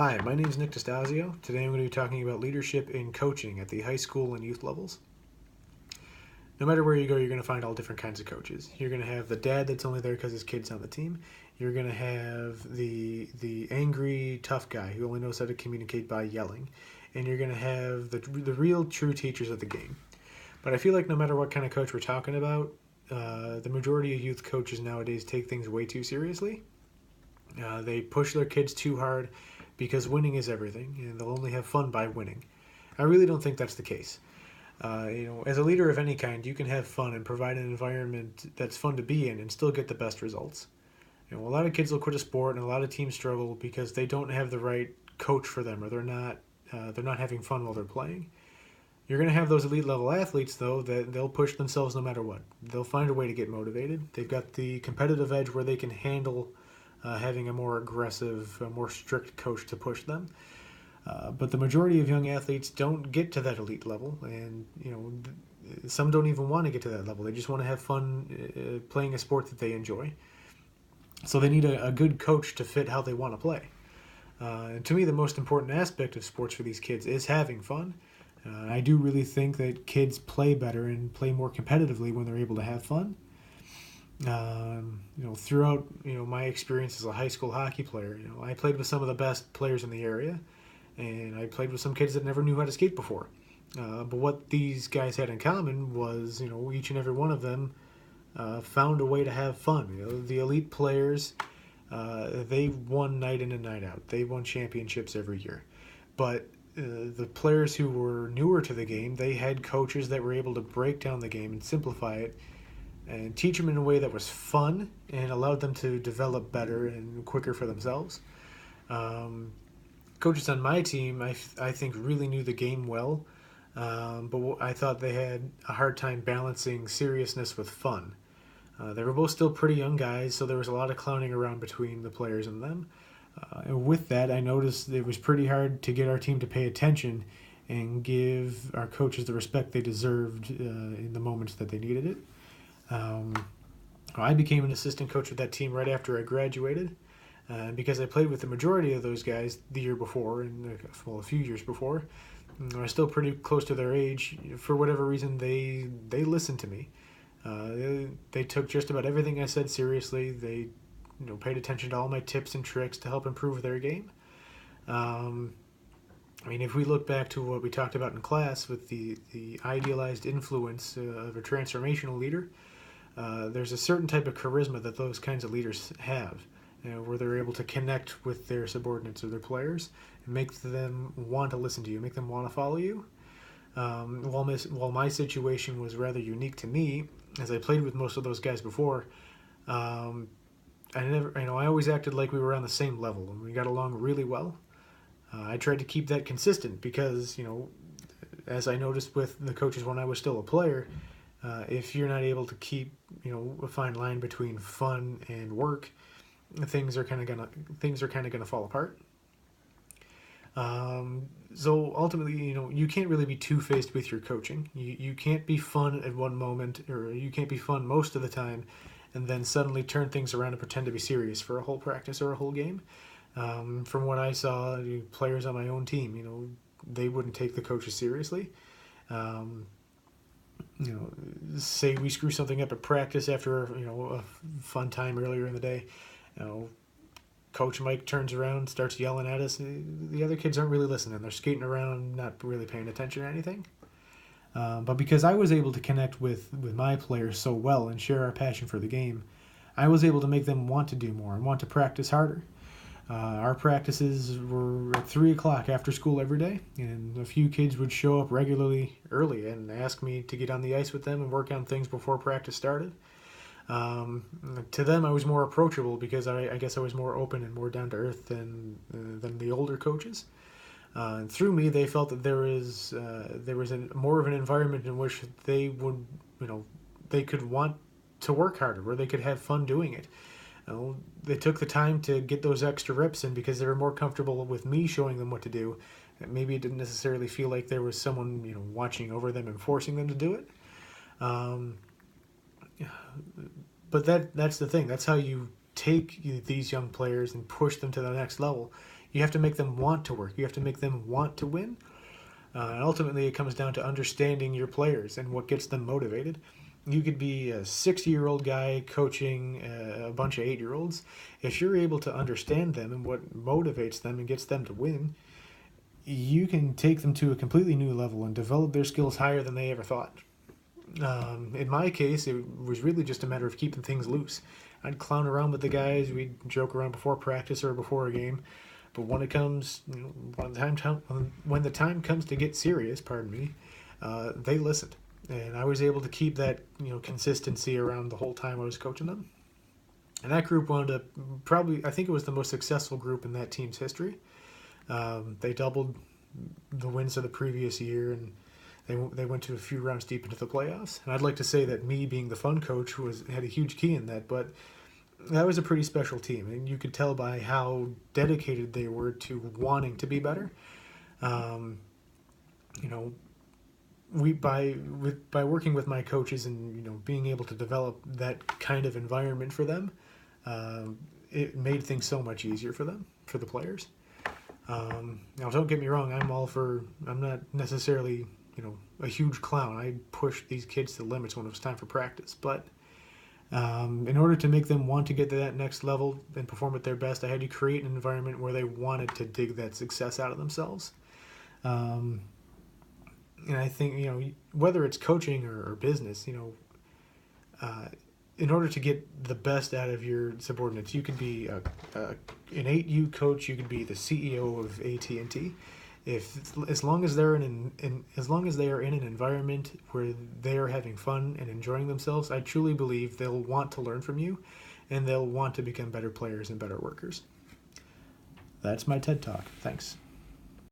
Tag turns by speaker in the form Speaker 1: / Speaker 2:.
Speaker 1: Hi, my name is Nick DeStasio. Today I'm going to be talking about leadership in coaching at the high school and youth levels. No matter where you go, you're going to find all different kinds of coaches. You're going to have the dad that's only there because his kid's on the team. You're going to have the angry, tough guy who only knows how to communicate by yelling. And you're going to have the real, true teachers of the game. But I feel like no matter what kind of coach we're talking about, the majority of youth coaches nowadays take things way too seriously. They push their kids too hard because winning is everything, and they'll only have fun by winning. I really don't think that's the case. As a leader of any kind, you can have fun and provide an environment that's fun to be in and still get the best results. A lot of kids will quit a sport, and a lot of teams struggle because they don't have the right coach for them, or they're not having fun while they're playing. You're going to have those elite level athletes, though, that they'll push themselves no matter what. They'll find a way to get motivated. They've got the competitive edge where they can handle having a more aggressive, more strict coach to push them. But the majority of young athletes don't get to that elite level, and some don't even want to get to that level. They just want to have fun playing a sport that they enjoy. So they need a good coach to fit how they want to play. And to me, the most important aspect of sports for these kids is having fun. I do really think that kids play better and play more competitively when they're able to have fun. Throughout my experience as a high school hockey player, I played with some of the best players in the area, and I played with some kids that never knew how to skate before. But what these guys had in common was, each and every one of them found a way to have fun. The elite players, they won night in and night out. They won championships every year. But the players who were newer to the game, they had coaches that were able to break down the game and simplify it and teach them in a way that was fun and allowed them to develop better and quicker for themselves. Coaches on my team, I think, really knew the game well, but I thought they had a hard time balancing seriousness with fun. They were both still pretty young guys, so there was a lot of clowning around between the players and them. And with that, I noticed it was pretty hard to get our team to pay attention and give our coaches the respect they deserved in the moments that they needed it. I became an assistant coach with that team right after I graduated, because I played with the majority of those guys the year before, and a few years before. I was still pretty close to their age. For whatever reason, they listened to me. They took just about everything I said seriously. They paid attention to all my tips and tricks to help improve their game. If we look back to what we talked about in class with the idealized influence of a transformational leader, there's a certain type of charisma that those kinds of leaders have, where they're able to connect with their subordinates or their players and make them want to listen to you, make them want to follow you. While my situation was rather unique to me, as I played with most of those guys before, I always acted like we were on the same level and we got along really well. I tried to keep that consistent because, as I noticed with the coaches when I was still a player, if you're not able to keep, a fine line between fun and work, things are kind of gonna fall apart. So ultimately, you can't really be two-faced with your coaching. You can't be fun at one moment, or you can't be fun most of the time, and then suddenly turn things around and pretend to be serious for a whole practice or a whole game. From what I saw, players on my own team, they wouldn't take the coaches seriously. Say we screw something up at practice after a fun time earlier in the day. Coach Mike turns around, starts yelling at us. The other kids aren't really listening. They're skating around, not really paying attention to anything. But because I was able to connect with my players so well and share our passion for the game, I was able to make them want to do more and want to practice harder. Our practices were at 3 o'clock after school every day, and a few kids would show up regularly early and ask me to get on the ice with them and work on things before practice started. To them, I was more approachable because I guess I was more open and more down to earth than the older coaches. And through me, they felt that there was more of an environment in which they would, they could want to work harder, where they could have fun doing it. They took the time to get those extra reps in because they were more comfortable with me showing them what to do. Maybe it didn't necessarily feel like there was someone watching over them and forcing them to do it. But that's the thing. That's how you take these young players and push them to the next level. You have to make them want to work. You have to make them want to win. And ultimately, it comes down to understanding your players and what gets them motivated. You could be a 60-year-old guy coaching a bunch of 8-year-olds. If you're able to understand them and what motivates them and gets them to win, you can take them to a completely new level and develop their skills higher than they ever thought. In my case, it was really just a matter of keeping things loose. I'd clown around with the guys. We'd joke around before practice or before a game. But when it comes, when the time comes to get serious, they listened, and I was able to keep that consistency around the whole time I was coaching them. And that group wound up I think it was the most successful group in that team's history. They doubled the wins of the previous year, and they went to a few rounds deep into the playoffs. And I'd like to say that me being the fun coach had a huge key in that, but that was a pretty special team, and you could tell by how dedicated they were to wanting to be better. By working with my coaches and being able to develop that kind of environment for them, it made things so much easier for them, for the players. Now, don't get me wrong, I'm not necessarily a huge clown. I pushed these kids to the limits when it was time for practice, but in order to make them want to get to that next level and perform at their best, I had to create an environment where they wanted to dig that success out of themselves. And I think, whether it's coaching or business, in order to get the best out of your subordinates, you could be an 8U coach, you could be the CEO of AT&T. As long as they are in an environment where they are having fun and enjoying themselves, I truly believe they'll want to learn from you, and they'll want to become better players and better workers. That's my TED Talk. Thanks.